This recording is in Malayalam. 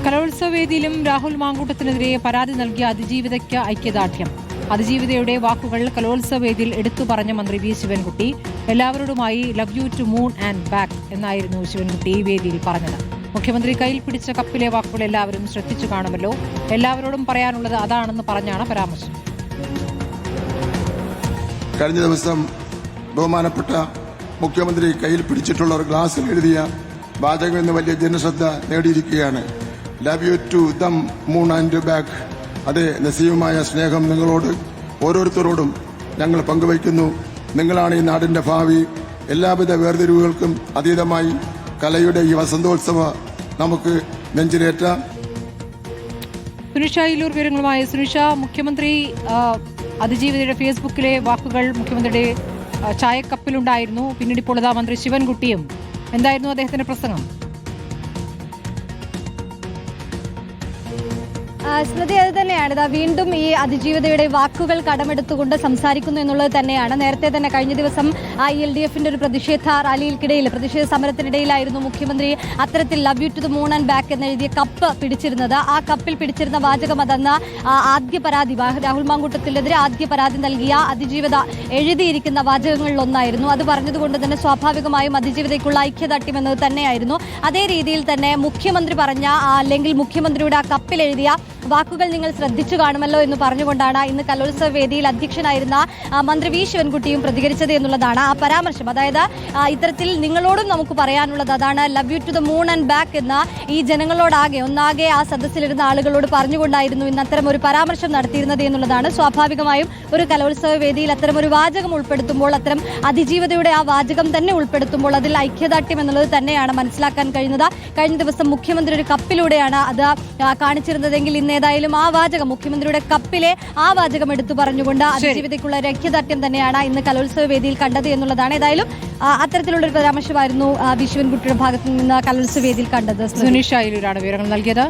കലോത്സവ വേദിയിലും രാഹുൽ മാങ്കൂട്ടത്തിനെതിരെ പരാതി നൽകിയ അതിജീവിതയ്ക്ക് ഐക്യദാർഢ്യം. അതിജീവിതയുടെ വാക്കുകൾ കലോത്സവ വേദിയിൽ എടുത്തു പറഞ്ഞ മന്ത്രി വി ശിവൻകുട്ടി. എല്ലാവരോടുമായി love you to moon and back എന്നായിരുന്നു ശിവൻകുട്ടി വേദിയിൽ പറഞ്ഞത്. മുഖ്യമന്ത്രി കയ്യിൽ പിടിച്ച കപ്പിലെ വാക്കുകൾ എല്ലാവരും ശ്രദ്ധിച്ചു കാണുമല്ലോ. എല്ലാവരോടും പറയാനുള്ളത് അതാണെന്ന് പറഞ്ഞാണ് പരാമർശം. കഴിഞ്ഞ ദിവസം ബഹുമാനപ്പെട്ട മുഖ്യമന്ത്രി കയ്യിൽ പിടിച്ചിട്ടുള്ള ഒരു ഗ്ലാസിൽ എഴുതിയ വാചകം എന്ന് വലിയ ജനശ്രദ്ധ നേടിയിരിക്കുകയാണ്. Love you to the moon and back. അതെ, നസീവുമായ സ്നേഹം നിങ്ങളോട് ഓരോരുത്തരോടും ഞങ്ങൾ പങ്കുവയ്ക്കുന്നു. നിങ്ങളാണ് ഈ നാടിന്റെ ഭാവി. എല്ലാവിധ വേർതിരിവുകൾക്കും അതീതമായി കലയുടെ ഈ വസന്തോത്സവ നമുക്ക് നെഞ്ചിലേറ്റാം. സുനിഷ ഇല്ലൂർ വിവരങ്ങളുമായി. സുനിഷ, മുഖ്യമന്ത്രി അതിജീവിതയുടെ ഫേസ്ബുക്കിലെ വാക്കുകൾ മുഖ്യമന്ത്രിയുടെ ചായക്കപ്പിലുണ്ടായിരുന്നു. പിന്നീട് ഇപ്പോൾ മന്ത്രി ശിവൻകുട്ടിയും. എന്തായിരുന്നു അദ്ദേഹത്തിന്റെ പ്രസംഗം? സ്മൃതി, അത് തന്നെയാണ്. വീണ്ടും ഈ അതിജീവിതയുടെ വാക്കുകൾ കടമെടുത്തുകൊണ്ട് സംസാരിക്കുന്നു എന്നുള്ളത് തന്നെയാണ്. നേരത്തെ തന്നെ കഴിഞ്ഞ ദിവസം LDFന്റെ ഒരു പ്രതിഷേധ റാലിയിൽക്കിടയിൽ, പ്രതിഷേധ സമരത്തിനിടയിലായിരുന്നു മുഖ്യമന്ത്രി അത്തരത്തിൽ love you to the moon and back എന്നെഴുതിയ കപ്പ് പിടിച്ചിരുന്നത്. ആ കപ്പിൽ പിടിച്ചിരുന്ന വാചകം അതെന്ന ആദ്യ പരാതി, രാഹുൽ മാങ്കൂട്ടത്തിനെതിരെ ആദ്യ പരാതി നൽകിയ അതിജീവിത എഴുതിയിരിക്കുന്ന വാചകങ്ങളിലൊന്നായിരുന്നു. അത് പറഞ്ഞതുകൊണ്ട് തന്നെ സ്വാഭാവികമായും അതിജീവിതയ്ക്കുള്ള ഐക്യദാർഢ്യം എന്നത് തന്നെയായിരുന്നു. അതേ രീതിയിൽ തന്നെ മുഖ്യമന്ത്രി പറഞ്ഞ അല്ലെങ്കിൽ മുഖ്യമന്ത്രിയുടെ ആ കപ്പിൽ എഴുതിയ വാക്കുകൾ നിങ്ങൾ ശ്രദ്ധിച്ചു കാണുമല്ലോ എന്ന് പറഞ്ഞുകൊണ്ടാണ് ഇന്ന് കലോത്സവ വേദിയിൽ അധ്യക്ഷനായിരുന്ന മന്ത്രി വി ശിവൻകുട്ടിയും പ്രതികരിച്ചത് എന്നുള്ളതാണ് ആ പരാമർശം. അതായത് ഇത്തരത്തിൽ നിങ്ങളോടും നമുക്ക് പറയാനുള്ളത് അതാണ്, love you to the moon and back എന്ന ഈ ജനങ്ങളോടാകെ ഒന്നാകെ ആ സദസ്സിലിരുന്ന ആളുകളോട് പറഞ്ഞുകൊണ്ടായിരുന്നു ഇന്ന് അത്തരം ഒരു പരാമർശം നടത്തിയിരുന്നത് എന്നുള്ളതാണ്. സ്വാഭാവികമായും ഒരു കലോത്സവ വേദിയിൽ അത്തരം ഒരു വാചകം ഉൾപ്പെടുത്തുമ്പോൾ, അത്തരം അതിജീവിതയുടെ ആ വാചകം തന്നെ ഉൾപ്പെടുത്തുമ്പോൾ അതിൽ ഐക്യദാർഢ്യം എന്നുള്ളത് തന്നെയാണ് മനസ്സിലാക്കാൻ കഴിയുന്നത്. കഴിഞ്ഞ ദിവസം മുഖ്യമന്ത്രി ഒരു കപ്പിലൂടെയാണ് അത് കാണിച്ചിരുന്നതെങ്കിൽ ഇന്ന് ഏതായാലും ആ വാചകം, മുഖ്യമന്ത്രിയുടെ കപ്പിലെ ആ വാചകം എടുത്തു പറഞ്ഞുകൊണ്ട് അതിജീവിതയ്ക്കുള്ള ഒരു ഐക്യദാർഢ്യം തന്നെയാണ് ഇന്ന് കലോത്സവ വേദിയിൽ കണ്ടത് എന്നുള്ളതാണ്. ഏതായാലും അത്തരത്തിലുള്ള ഒരു പരാമർശമായിരുന്നു വി ശിവൻകുട്ടിയുടെ ഭാഗത്തു നിന്ന് കലോത്സവ വേദിയിൽ കണ്ടത്. സുനിഷ ഇല്ലൂരാണ് വിവരങ്ങൾ നൽകിയത്.